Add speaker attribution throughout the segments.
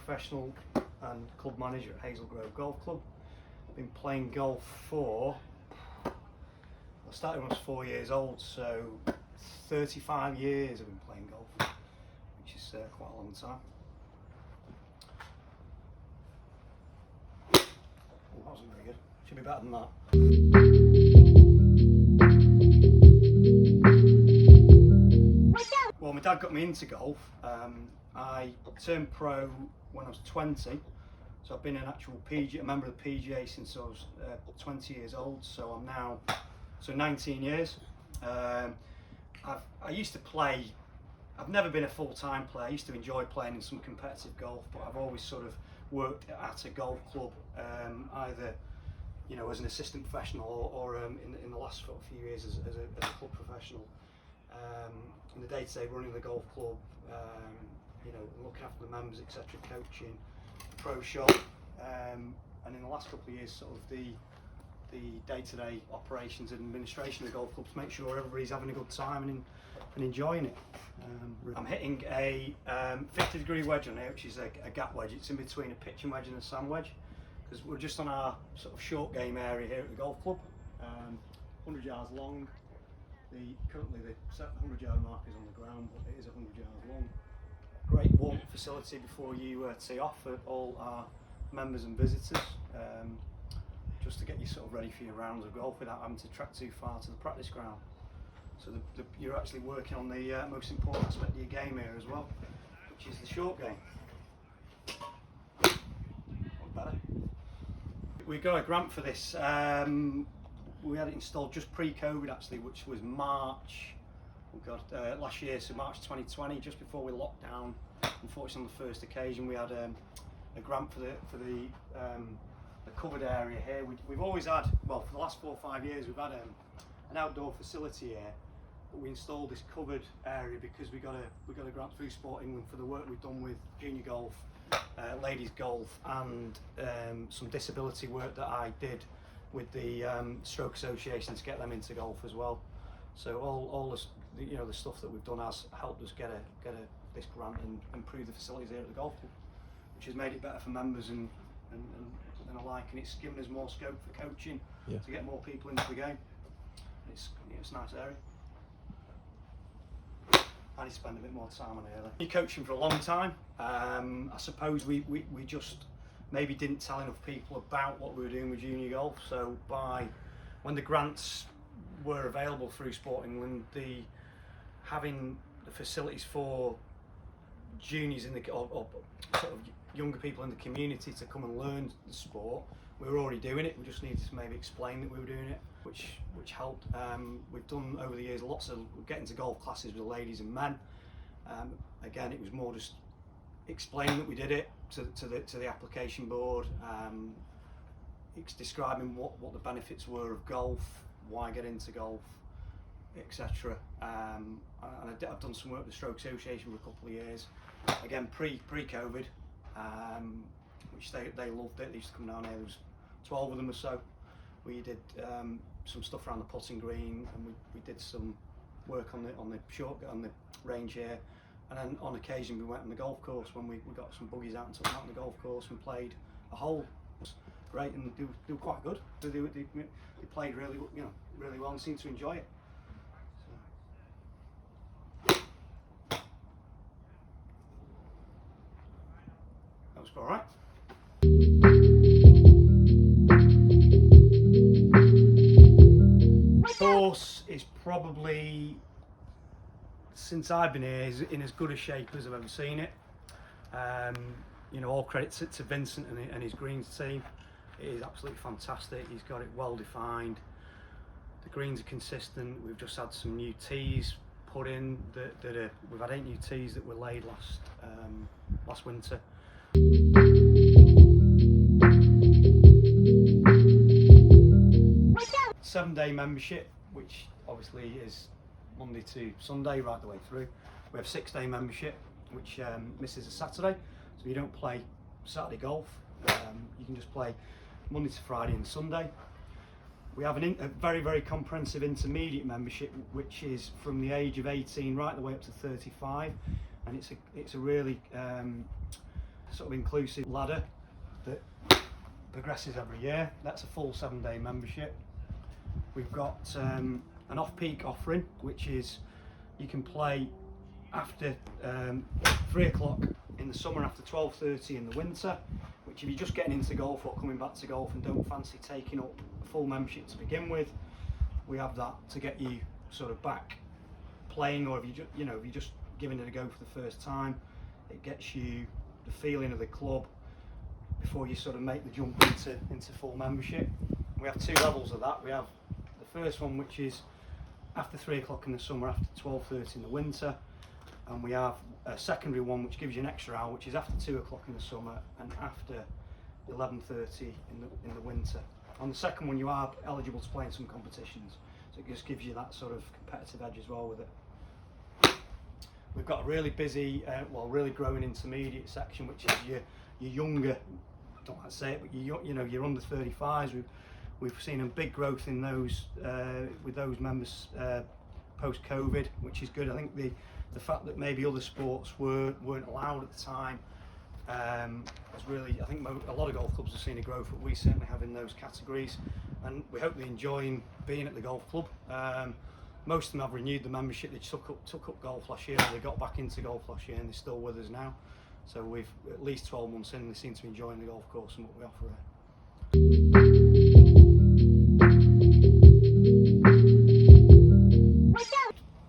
Speaker 1: professional and club manager at Hazel Grove Golf Club. I've been playing golf for, I started when I was 4 years old, so 35 years I've been playing golf, which is quite a long time. Oh, that wasn't very good. Should be better than that. Well, my dad got me into golf. I turned pro when I was 20, so I've been an actual PGA, a member of the PGA since I was 20 years old. So I'm now 19 years. I used to play. I've never been a full-time player. I used to enjoy playing in some competitive golf, but I've always sort of worked at a golf club, either as an assistant professional or in the last few years as a club professional. In the day-to-day running the golf club, looking after the members, etc., coaching, pro shop, and in the last couple of years, sort of the day-to-day operations and administration of the golf club to make sure everybody's having a good time and enjoying it. I'm hitting a 50-degree wedge on here, which is a gap wedge. It's in between a pitching wedge and a sand wedge, because we're just on our sort of short game area here at the golf club. 100 yards long. Currently the 100-yard mark is on the ground, but it is 100 yards long. Great warm facility before you tee off for all our members and visitors, just to get you sort of ready for your rounds of golf without having to track too far to the practice ground. So you're actually working on the most important aspect of your game here as well, which is the short game. Better. We got a grant for this. We had it installed just pre-COVID actually, which was March. Last year, so March 2020, just before we locked down. Unfortunately, on the first occasion, we had a grant for the covered area here. We've always had, well, for the last 4 or 5 years, we've had an outdoor facility here, but we installed this covered area because we got a grant through Sport England for the work we've done with junior golf, ladies golf, and some disability work that I did with the Stroke Association to get them into golf as well. So all the stuff that we've done has helped us get this grant and improve the facilities here at the golf club, which has made it better for members and alike, and it's given us more scope for coaching to get more people into the game. It's a nice area. I need to spend a bit more time on it. Been coaching for a long time. I suppose we just maybe didn't tell enough people about what we were doing with junior golf. So when the grants were available through Sport England, having the facilities for juniors or sort of younger people in the community to come and learn the sport, we were already doing it. We just needed to maybe explain that we were doing it, which helped. We've done over the years lots of getting to golf classes with ladies and men. Again, it was more just explaining that we did it to the application board. It's describing what the benefits were of golf, why get into golf, etc. And I've done some work with the Stroke Association for a couple of years. Again, pre-COVID, which they loved it. They used to come down here. There was 12 of them or so. We did some stuff around the putting green, and we did some work on the range here. And then on occasion we went on the golf course when we got some buggies out and took them out on the golf course and played a hole. It was great, and they were quite good. They played really well and seemed to enjoy it. So. That was all right. The course is probably, since I've been here, is in as good a shape as I've ever seen it. All credit to Vincent and his greens team. It is absolutely fantastic. He's got it well defined. The greens are consistent. We've just had some new tees put in we've had 8 new tees that were laid last winter. 7-day membership, which obviously is Monday to Sunday right the way through. We have 6-day membership, which misses a Saturday, so you don't play Saturday golf. You can just play Monday to Friday and Sunday. We have a very, very comprehensive intermediate membership, which is from the age of 18 right the way up to 35, and it's a really sort of inclusive ladder that progresses every year. That's a full 7-day membership. We've got an off-peak offering, which is you can play after 3 o'clock in the summer, after 12:30 in the winter, which if you're just getting into golf or coming back to golf and don't fancy taking up a full membership to begin with, we have that to get you sort of back playing, or if if you're just giving it a go for the first time, it gets you the feeling of the club before you sort of make the jump into full membership. We have 2 levels of that. We have the first one, which is after 3 o'clock in the summer, after 12:30 in the winter, and we have a secondary one which gives you an extra hour, which is after 2 o'clock in the summer and after 11:30 in the winter. On the second one, you are eligible to play in some competitions, so it just gives you that sort of competitive edge as well with it. We've got a really busy, really growing intermediate section, which is your younger, I don't like to say it, but your under 35s. We've seen a big growth in those with those members post-COVID, which is good. I think the fact that maybe other sports weren't allowed at the time has really, I think a lot of golf clubs have seen a growth, but we certainly have in those categories, and we hope they're enjoying being at the golf club. Most of them have renewed the membership. They took up golf last year, or they got back into golf last year, and they're still with us now. So we've at least 12 months in, and they seem to be enjoying the golf course and what we offer there.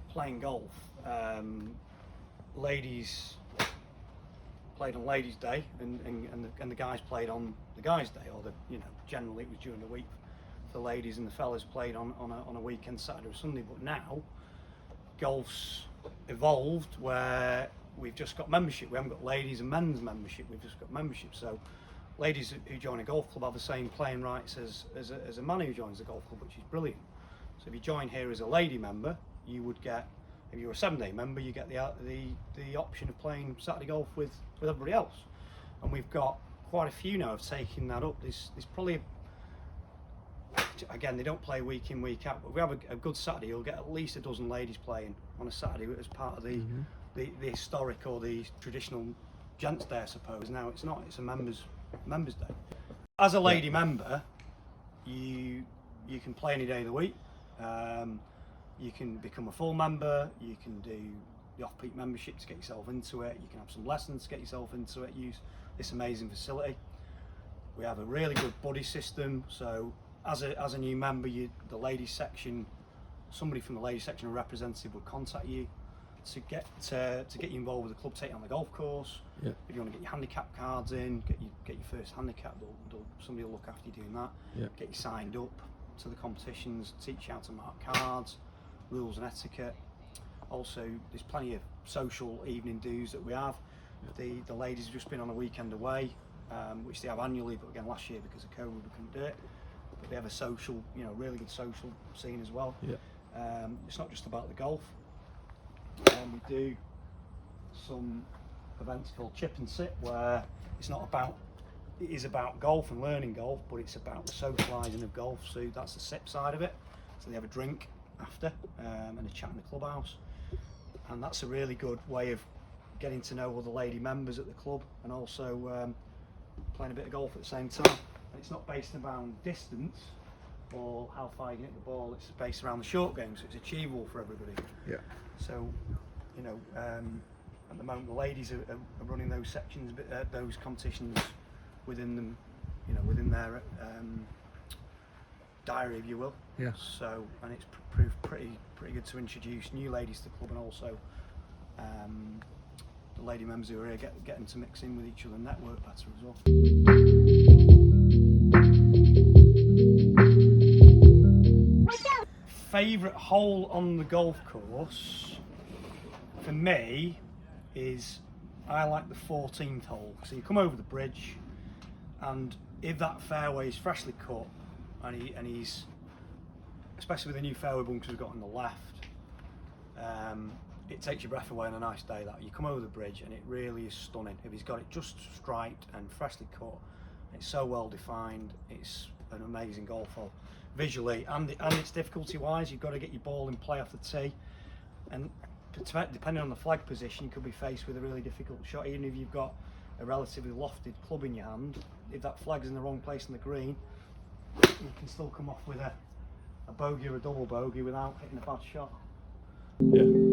Speaker 1: Playing golf, ladies played on Ladies' Day, and the guys played on the Guys' Day, or generally it was during the week for the ladies, and the fellas played on a weekend, Saturday or Sunday. But now golf's evolved where we've just got membership. We haven't got ladies and men's membership, we've just got membership. So ladies who join a golf club have the same playing rights as a man who joins a golf club, which is brilliant. So if you join here as a lady member, you would get, if you're a 7-day member, you get the option of playing Saturday golf with everybody else. And we've got quite a few now of taking that up. There's probably, again, they don't play week in, week out, but if we have a good Saturday, you'll get at least a dozen ladies playing on a Saturday as part of the historic or the traditional gents' day, I suppose. Now it's not, it's a members' day. As a lady member, you can play any day of the week. You can become a full member, you can do the off-peak membership to get yourself into it, you can have some lessons to get yourself into it, use this amazing facility. We have a really good buddy system, so as a new member, the ladies section, somebody from the ladies section, a representative, will contact you to get you involved with the club, take you on the golf course. If you want to get your handicap cards in, get your first handicap, somebody will look after you doing that. Get you signed up to the competitions, teach you how to mark cards, rules and etiquette. Also, there's plenty of social evening do's that we have. The ladies have just been on a weekend away, which they have annually, but again last year because of COVID we couldn't do it. But they have a social, really good social scene as well. It's not just about the golf. We do some events called Chip and Sit, where it is about golf and learning golf, but it's about the socialising of golf. So that's the sip side of it. So they have a drink after and a chat in the clubhouse, and that's a really good way of getting to know other lady members at the club, and also playing a bit of golf at the same time. And it's not based around distance or how far you can hit the ball, it's based around the short game, so it's achievable for everybody. So at the moment the ladies are running those sections, those competitions within them, within their diary, if you will. So, and it's proved pretty good to introduce new ladies to the club, and also the lady members who are here get them to mix in with each other and network better as well. Favourite hole on the golf course for me is, I like the 14th hole. So you come over the bridge, and if that fairway is freshly cut, and he's, especially with the new fairway bunkers we've got on the left, it takes your breath away on a nice day. That you come over the bridge and it really is stunning. If he's got it just striped and freshly cut, it's so well defined. It's an amazing golf hole visually, and it's difficulty wise. You've got to get your ball in play off the tee, and depending on the flag position, you could be faced with a really difficult shot. Even if you've got a relatively lofted club in your hand, if that flag's in the wrong place in the green, you can still come off with a bogey or a double bogey without hitting a bad shot.
Speaker 2: Yeah.